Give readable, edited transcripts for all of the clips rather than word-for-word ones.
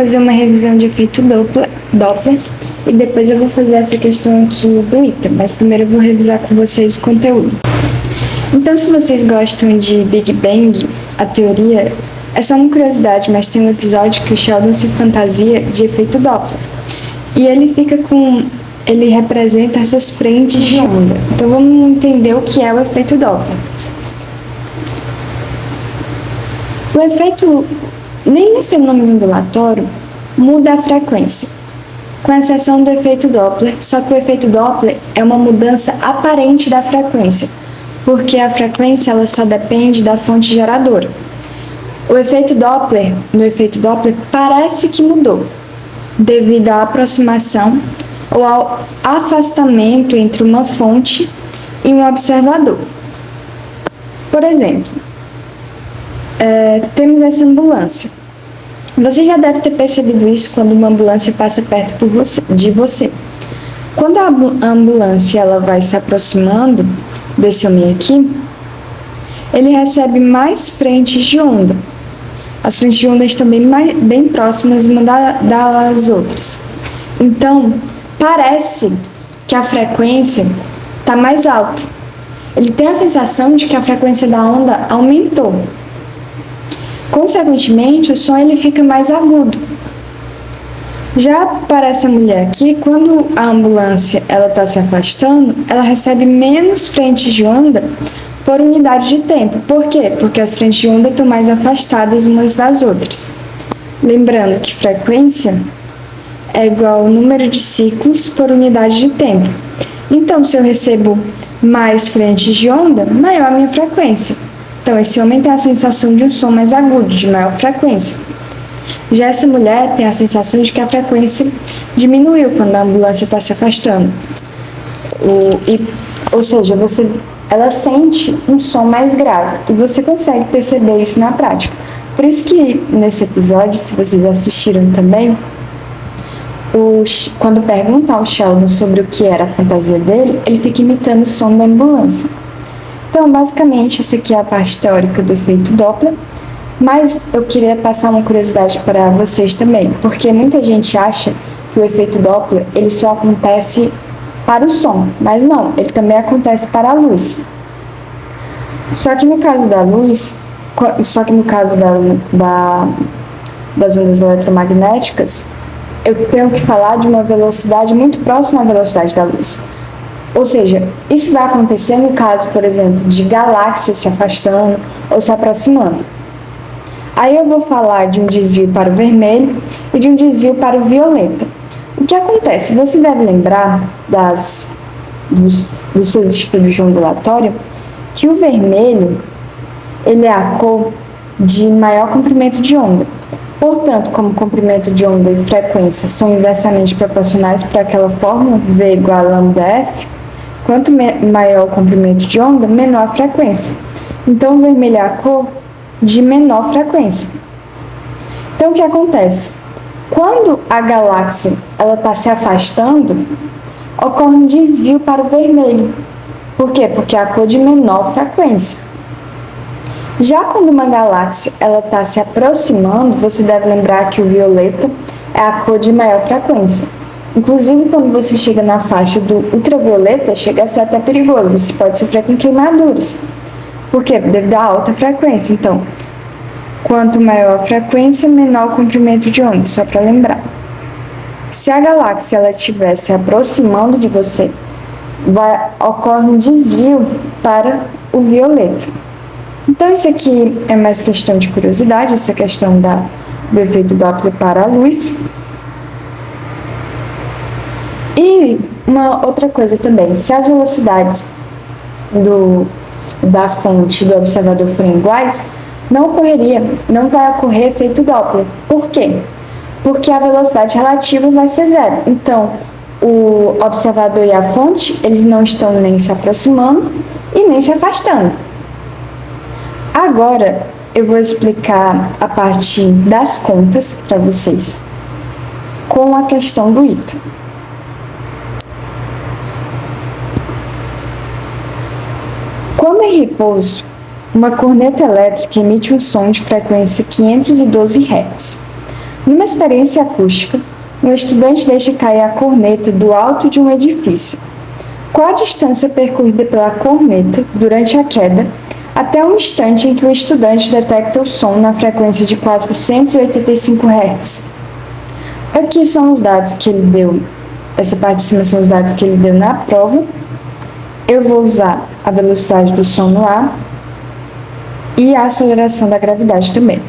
fazer uma revisão de efeito Doppler e depois eu vou fazer essa questão aqui do ITA, mas primeiro eu vou revisar com vocês o conteúdo. Então, se vocês gostam de Big Bang, a teoria, é só uma curiosidade, mas tem um episódio que o Sheldon se fantasia de efeito Doppler. E ele representa essas frentes de onda. Então, vamos entender o que é o efeito Doppler. Nenhum fenômeno ondulatório muda a frequência, com exceção do efeito Doppler, só que o efeito Doppler é uma mudança aparente da frequência, porque a frequência ela só depende da fonte geradora. No efeito Doppler parece que mudou, devido à aproximação ou ao afastamento entre uma fonte e um observador. Por exemplo, temos essa ambulância. Você já deve ter percebido isso quando uma ambulância passa perto de você. Quando a ambulância ela vai se aproximando desse homem aqui, ele recebe mais frentes de onda. As frentes de onda estão bem próximas uma das outras. Então, parece que a frequência está mais alta. Ele tem a sensação de que a frequência da onda aumentou. Consequentemente, o som ele fica mais agudo. Já para essa mulher aqui, quando a ambulância está se afastando, ela recebe menos frentes de onda por unidade de tempo. Por quê? Porque as frentes de onda estão mais afastadas umas das outras. Lembrando que frequência é igual ao número de ciclos por unidade de tempo. Então, se eu recebo mais frentes de onda, maior a minha frequência. Então, esse homem tem a sensação de um som mais agudo, de maior frequência. Já essa mulher tem a sensação de que a frequência diminuiu quando a ambulância está se afastando. Ou seja, ela sente um som mais grave e você consegue perceber isso na prática. Por isso que nesse episódio, se vocês assistiram também, quando perguntam ao Sheldon sobre o que era a fantasia dele, ele fica imitando o som da ambulância. Então, basicamente, essa aqui é a parte teórica do efeito Doppler, mas eu queria passar uma curiosidade para vocês também, porque muita gente acha que o efeito Doppler ele só acontece para o som, mas não, ele também acontece para a luz. Só que no caso das ondas eletromagnéticas, eu tenho que falar de uma velocidade muito próxima à velocidade da luz. Ou seja, isso vai acontecer no caso, por exemplo, de galáxias se afastando ou se aproximando. Aí eu vou falar de um desvio para o vermelho e de um desvio para o violeta. O que acontece? Você deve lembrar dos seus estudos de ondulatório que o vermelho ele é a cor de maior comprimento de onda. Portanto, como comprimento de onda e frequência são inversamente proporcionais para aquela fórmula V igual a lambda-F, quanto maior o comprimento de onda, menor a frequência. Então, o vermelho é a cor de menor frequência. Então, o que acontece? Quando a galáxia está se afastando, ocorre um desvio para o vermelho. Por quê? Porque é a cor de menor frequência. Já quando uma galáxia está se aproximando, você deve lembrar que o violeta é a cor de maior frequência. Inclusive, quando você chega na faixa do ultravioleta, chega a ser até perigoso. Você pode sofrer com queimaduras. Por quê? Devido à alta frequência. Então, quanto maior a frequência, menor o comprimento de onda, só para lembrar. Se a galáxia estiver se aproximando de você, ocorre um desvio para o violeta. Então, isso aqui é mais questão de curiosidade, essa questão do efeito Doppler para a luz. E uma outra coisa também, se as velocidades da fonte e do observador forem iguais, não vai ocorrer efeito Doppler. Por quê? Porque a velocidade relativa vai ser zero. Então, o observador e a fonte, eles não estão nem se aproximando e nem se afastando. Agora, eu vou explicar a parte das contas para vocês, com a questão do ITA. Quando em repouso, uma corneta elétrica emite um som de frequência 512 Hz. Numa experiência acústica, um estudante deixa cair a corneta do alto de um edifício. Qual a distância percorrida pela corneta durante a queda até o instante em que o estudante detecta o som na frequência de 485 Hz? Aqui são os dados que ele deu, essa parte de cima são os dados que ele deu na prova. Eu vou usar a velocidade do som no ar e a aceleração da gravidade também.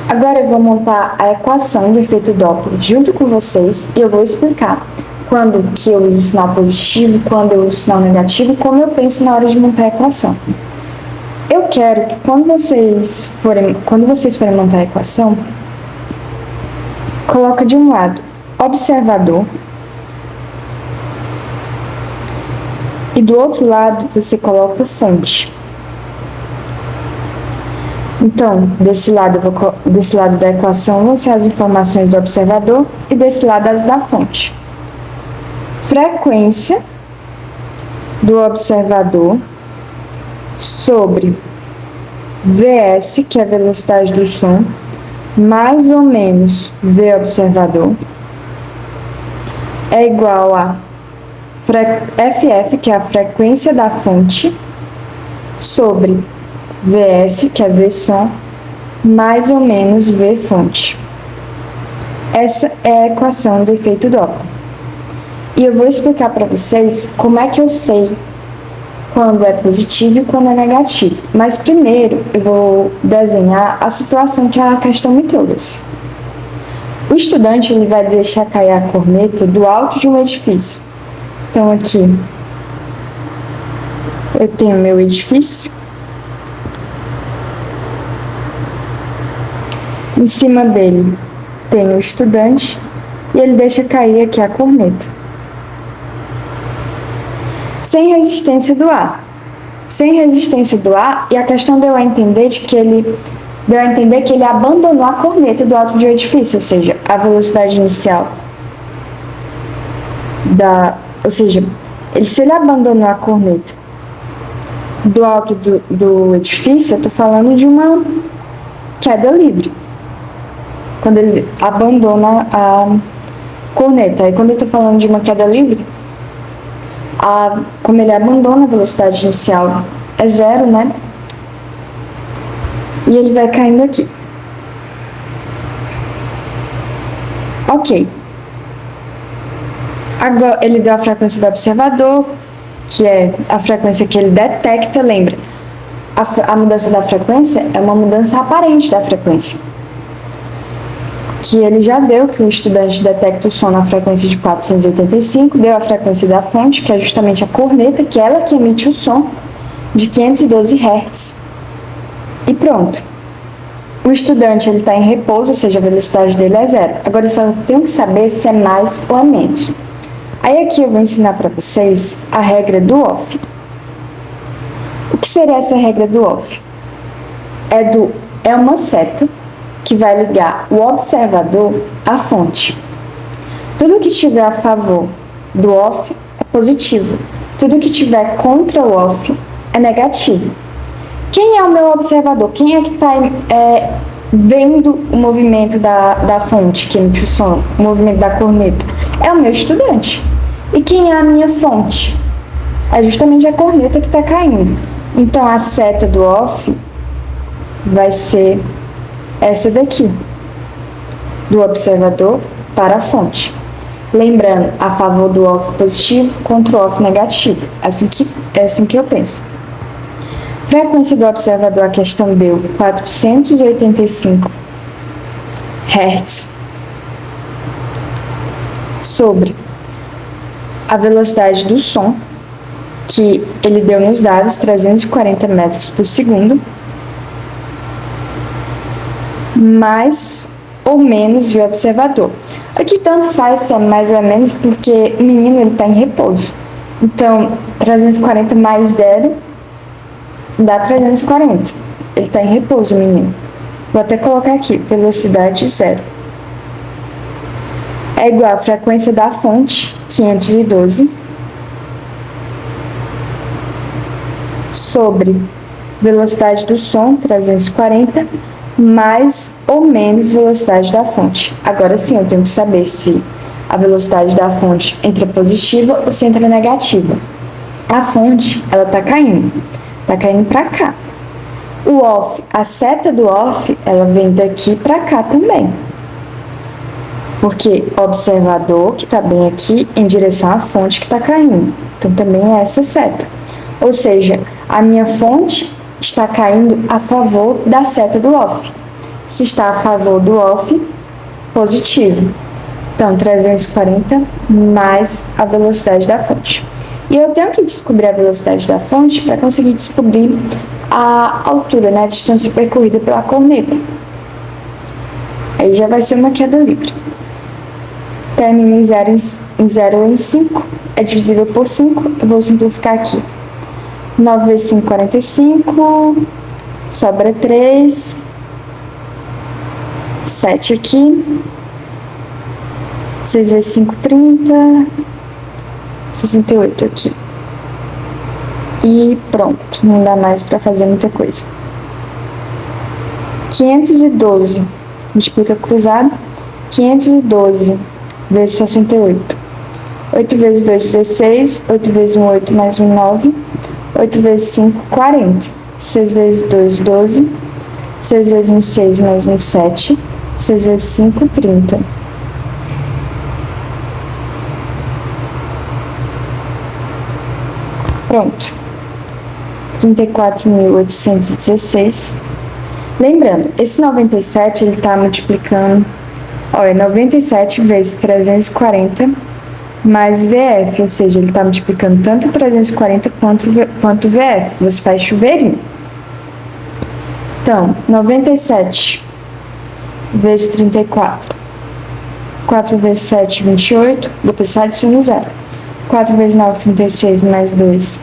Agora eu vou montar a equação do efeito Doppler junto com vocês e eu vou explicar quando que eu uso o sinal positivo, quando eu uso o sinal negativo, como eu penso na hora de montar a equação. Eu quero que quando vocês forem montar a equação, coloca de um lado observador e do outro lado você coloca fonte. Então, desse lado da equação vão ser as informações do observador e desse lado as da fonte. Frequência do observador sobre Vs, que é a velocidade do som, mais ou menos V observador, é igual a FF, que é a frequência da fonte, sobre Vs, que é V som, mais ou menos V fonte. Essa é a equação do efeito Doppler. E eu vou explicar para vocês como é que eu sei quando é positivo e quando é negativo. Mas primeiro eu vou desenhar a situação que a questão me trouxe. O estudante ele vai deixar cair a corneta do alto de um edifício. Então aqui eu tenho meu edifício. Em cima dele tem o estudante e ele deixa cair aqui a corneta. Sem resistência do ar. Sem resistência do ar, e a questão deu a entender que ele abandonou a corneta do alto de um edifício, ou seja, a velocidade inicial se ele abandonou a corneta do alto do edifício, eu estou falando de uma queda livre. Quando ele abandona a corneta. Aí quando eu estou falando de uma queda livre, como ele abandona a velocidade inicial é zero, né? E ele vai caindo aqui. Ok. Agora ele deu a frequência do observador, que é a frequência que ele detecta, lembra? A mudança da frequência é uma mudança aparente da frequência. Que ele já deu, que o estudante detecta o som na frequência de 485, deu a frequência da fonte, que é justamente a corneta, que é ela que emite o som, de 512 Hz. E pronto. O estudante está em repouso, ou seja, a velocidade dele é zero. Agora eu só tenho que saber se é mais ou é menos. Aí aqui eu vou ensinar para vocês a regra do off. O que seria essa regra do off? É uma seta que vai ligar o observador à fonte. Tudo que tiver a favor do off é positivo. Tudo que tiver contra o off é negativo. Quem é o meu observador? Quem é que está vendo o movimento da fonte que emite o som, o movimento da corneta? É o meu estudante. E quem é a minha fonte? É justamente a corneta que está caindo. Então, a seta do off vai ser essa daqui, do observador para a fonte. Lembrando, a favor do off positivo contra o off negativo. É assim que eu penso. Frequência do observador, a questão deu 485 Hz sobre a velocidade do som, que ele deu nos dados 340 metros por segundo, mais ou menos de observador. Aqui tanto faz se é mais ou é menos, porque o menino está em repouso. Então, 340 mais zero dá 340. Ele está em repouso, menino. Vou até colocar aqui, velocidade zero. É igual a frequência da fonte, 512, sobre velocidade do som, 340, mais ou menos velocidade da fonte. Agora sim, eu tenho que saber se a velocidade da fonte entra positiva ou se entra negativa. A fonte, ela tá caindo para cá. O off, a seta do off, ela vem daqui para cá também. Porque observador que está bem aqui em direção à fonte que está caindo. Então também é essa seta. Ou seja, a minha fonte está caindo a favor da seta do off. Se está a favor do off, positivo. Então 340 mais a velocidade da fonte. E eu tenho que descobrir a velocidade da fonte para conseguir descobrir a altura, né, a distância percorrida pela corneta. Aí já vai ser uma queda livre. Termina em 0 ou em 5. É divisível por 5. Eu vou simplificar aqui. 9 vezes 5, 45. Sobra 3. 7 aqui. 6 vezes 5, 30. 68 aqui. E pronto. Não dá mais para fazer muita coisa. 512. Multiplica cruzado. 512 vezes 68. 8 vezes 2, 16. 8 vezes 1, 8 mais 1, 9. 8 vezes 5, 40. 6 vezes 2, 12. 6 vezes 1, 6 mais 1, 7. 6 vezes 5, 30. Pronto. 34.816. Lembrando, esse 97 ele está multiplicando. Olha, 97 vezes 340 mais VF, ou seja, ele está multiplicando tanto 340 quanto VF. Você faz chuveirinho. Então, 97 vezes 34. 4 vezes 7, 28. Depois só adiciona o 0. 4 vezes 9, 36, mais 2,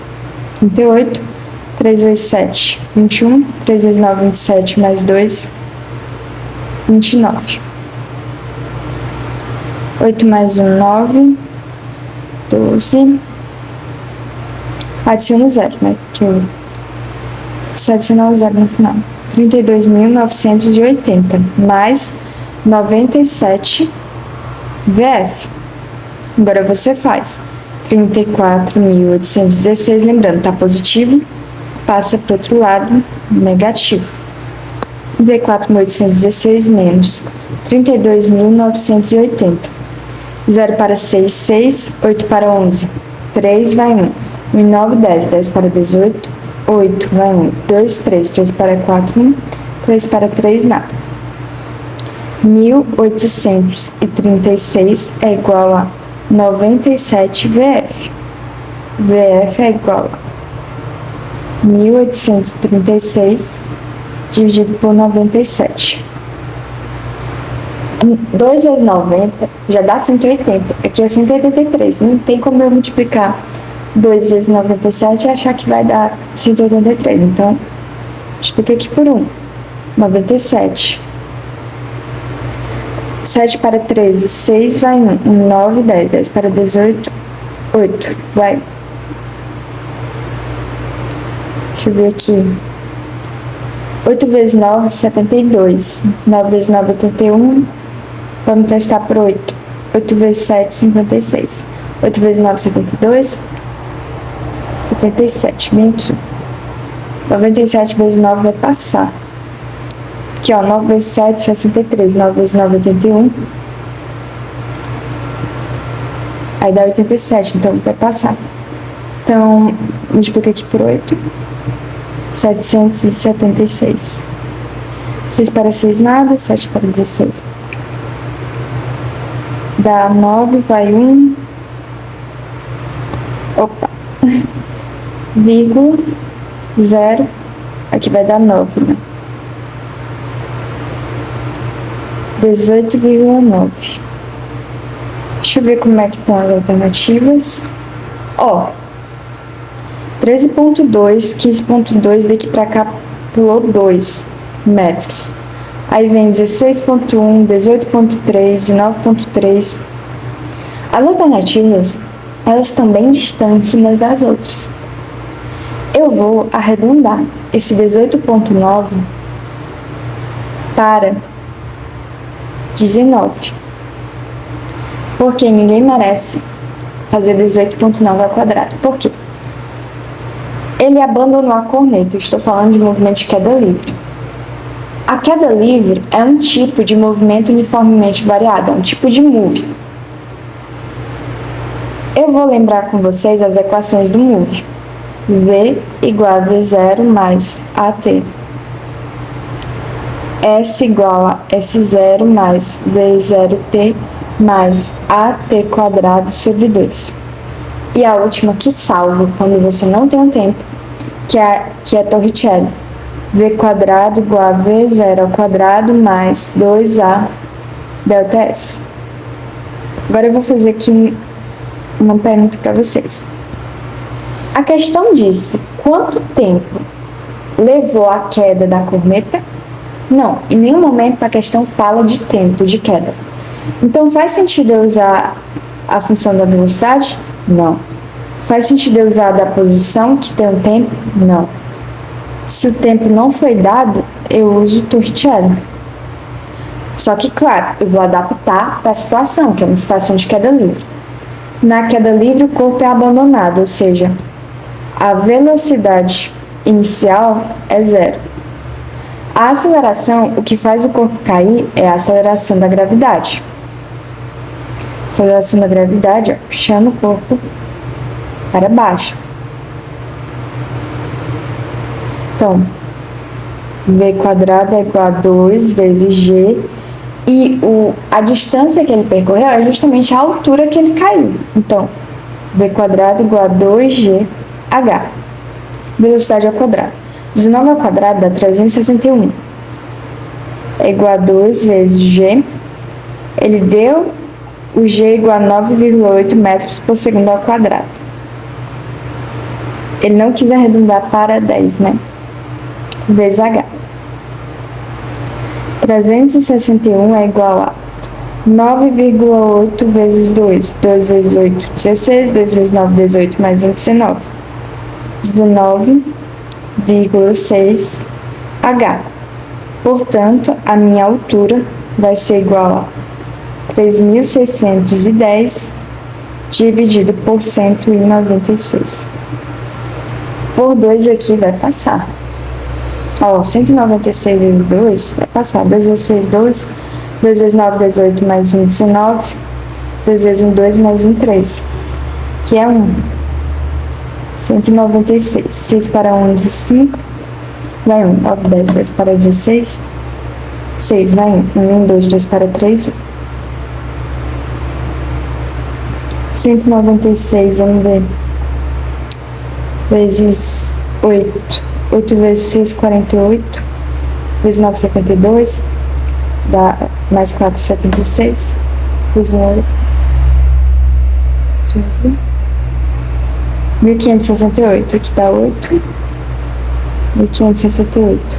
38. 3 vezes 7, 21. 3 vezes 9, 27, mais 2, 29. 8 mais 1, 9. 12. Adiciona o 0, né? Que eu só adicionar o 0 no final. 32.980 mais 97 VF. Agora você faz 34.816, lembrando, tá positivo, passa para o outro lado, negativo. 34.816 menos 32.980. 0 para 6, 6. 8 para 11, 3, vai 1. 1 e 9, 10. 10 para 18, 8, vai 1. 2, 3. 3 para 4, 1. 3 para 3, nada. 1.836 é igual a 97 VF. VF é igual a 1.836 dividido por 97. 2 vezes 90 já dá 180. Aqui é 183. Não tem como eu multiplicar 2 vezes 97 e achar que vai dar 183. Então, multiplica aqui por 1. 97. 7 para 13, 6, vai 1. 9, 10. 10 para 18, 8, vai. Deixa eu ver aqui. 8 vezes 9, 72. 9 vezes 9, 81. Vamos testar por 8. 8 vezes 7, 56. 8 vezes 9, 72. 77, bem aqui. 97 vezes 9 vai passar. Aqui, ó, 9 vezes 7, 63. 9 vezes 9, 81. Aí dá 87, então vai passar. Então, multiplica aqui por 8. 776. 6 para 6, nada. 7 para 16. Dá 9, vai 1. Opa. Vírgula. 0. Aqui vai dar 9, né? 18,9. Deixa eu ver como é que estão as alternativas. Ó. 13,2, 15,2, daqui pra cá pulou 2 metros. Aí vem 16,1, 18,3, 19,3. As alternativas, elas estão bem distantes umas das outras. Eu vou arredondar esse 18,9 para 19. Porque ninguém merece fazer 18,9 ao quadrado. Por quê? Ele abandonou a corneta. Eu estou falando de movimento de queda livre. A queda livre é um tipo de movimento uniformemente variado, é um tipo de move. Eu vou lembrar com vocês as equações do move. V igual a V0 mais AT. S igual a S0 mais V0T mais AT quadrado sobre 2. E a última que salva quando você não tem um tempo, que é Torricelli. V quadrado igual a V0 ao quadrado mais 2A delta S. Agora eu vou fazer aqui uma pergunta para vocês. A questão disse quanto tempo levou a queda da corneta? Não, em nenhum momento a questão fala de tempo de queda. Então faz sentido eu usar a função da velocidade? Não. Faz sentido eu usar a da posição, que tem um tempo? Não. Se o tempo não foi dado, eu uso o Torricelli. Só que, claro, eu vou adaptar para a situação, que é uma situação de queda livre. Na queda livre, o corpo é abandonado, ou seja, a velocidade inicial é 0. A aceleração, o que faz o corpo cair é a aceleração da gravidade. A aceleração da gravidade puxando o corpo para baixo. Então, V quadrado é igual a 2 vezes G, e a distância que ele percorreu é justamente a altura que ele caiu. Então, V quadrado igual a 2GH. Velocidade ao quadrado. 19 ao quadrado dá 361. É igual a 2 vezes G. Ele deu o G igual a 9,8 metros por segundo ao quadrado. Ele não quis arredondar para 10, né? Vezes H. 361 é igual a 9,8 vezes 2. 2 vezes 8, 16. 2 vezes 9, 18. Mais 1, 19. 19,6 H. Portanto, a minha altura vai ser igual a 3.610 dividido por 196. Por 2 aqui vai passar. Ó, 196 vezes 2 vai passar. 2 vezes 6, 2. 2 vezes 9, 18. Mais 1, 19. 2 vezes 1, 2. Mais 1, 3. Que é 1. 196. 6 para 11, 5. Vai 1. 9, 10, 10 para 16. 6 vai 1. 1, 2, 2 para 3. 1. 196, vamos ver. Vezes 8. 8 vezes 6, 48. 8 vezes 9, 72. Dá mais 4, 76. Vezes 1, 8. 15. 1568. Aqui dá 8. 1568.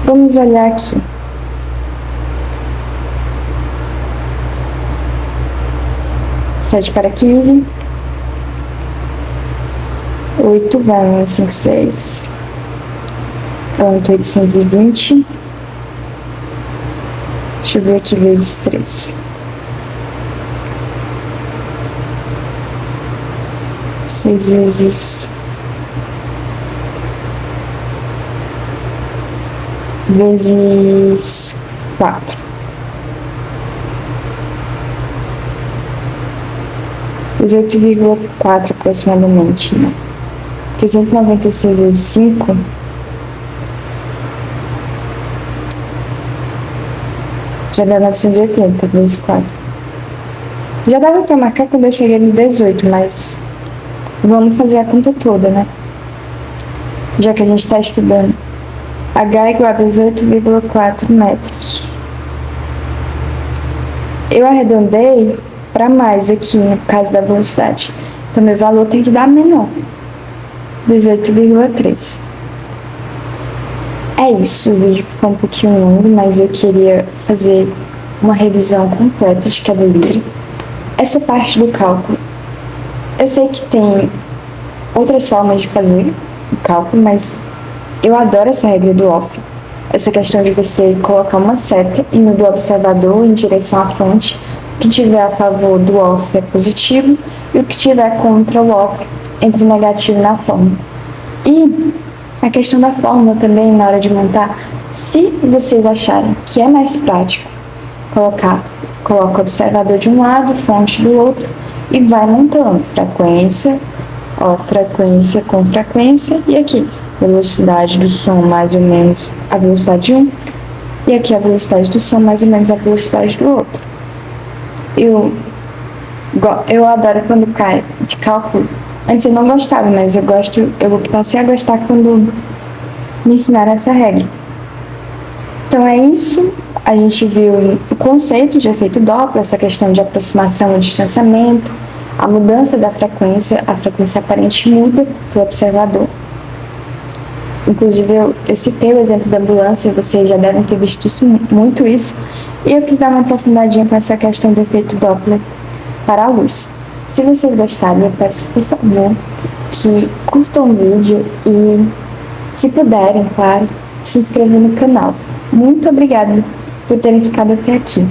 Vamos olhar aqui. Sete para 15. 8 vai 1, 5, 6. Pronto, 820. Deixa eu ver aqui, vezes 3. 6 vezes 4. 18,4 aproximadamente, né? Porque 196 vezes 5 já dá 980 vezes 4. Já dava para marcar quando eu cheguei no 18, mas vamos fazer a conta toda, né? Já que a gente está estudando. H igual a 18,4 metros. Eu arredondei para mais aqui, no caso da velocidade. Então, meu valor tem que dar menor. 18,3. É isso, o vídeo ficou um pouquinho longo, mas eu queria fazer uma revisão completa de queda livre. Essa parte do cálculo, eu sei que tem outras formas de fazer o cálculo, mas Eu adoro essa regra do off. Essa questão de você colocar uma seta indo do observador em direção à fonte. O que tiver a favor do off é positivo e o que tiver contra o off entra negativo na fórmula. E a questão da fórmula também, na hora de montar, se vocês acharem que é mais prático coloca o observador de um lado, fonte do outro e vai montando frequência, frequência com frequência, e aqui velocidade do som mais ou menos a velocidade de um, e aqui a velocidade do som mais ou menos a velocidade do outro. Eu adoro quando cai de cálculo. Antes eu não gostava, mas eu passei a gostar quando me ensinaram essa regra. Então é isso, a gente viu o conceito de efeito Doppler, essa questão de aproximação e distanciamento, a mudança da frequência, a frequência aparente muda para o observador. Inclusive eu citei o exemplo da ambulância, vocês já devem ter visto muito isso, e eu quis dar uma aprofundadinha com essa questão do efeito Doppler para a luz. Se vocês gostarem, eu peço, por favor, que curtam o vídeo e, se puderem, claro, se inscrevam no canal. Muito obrigada por terem ficado até aqui.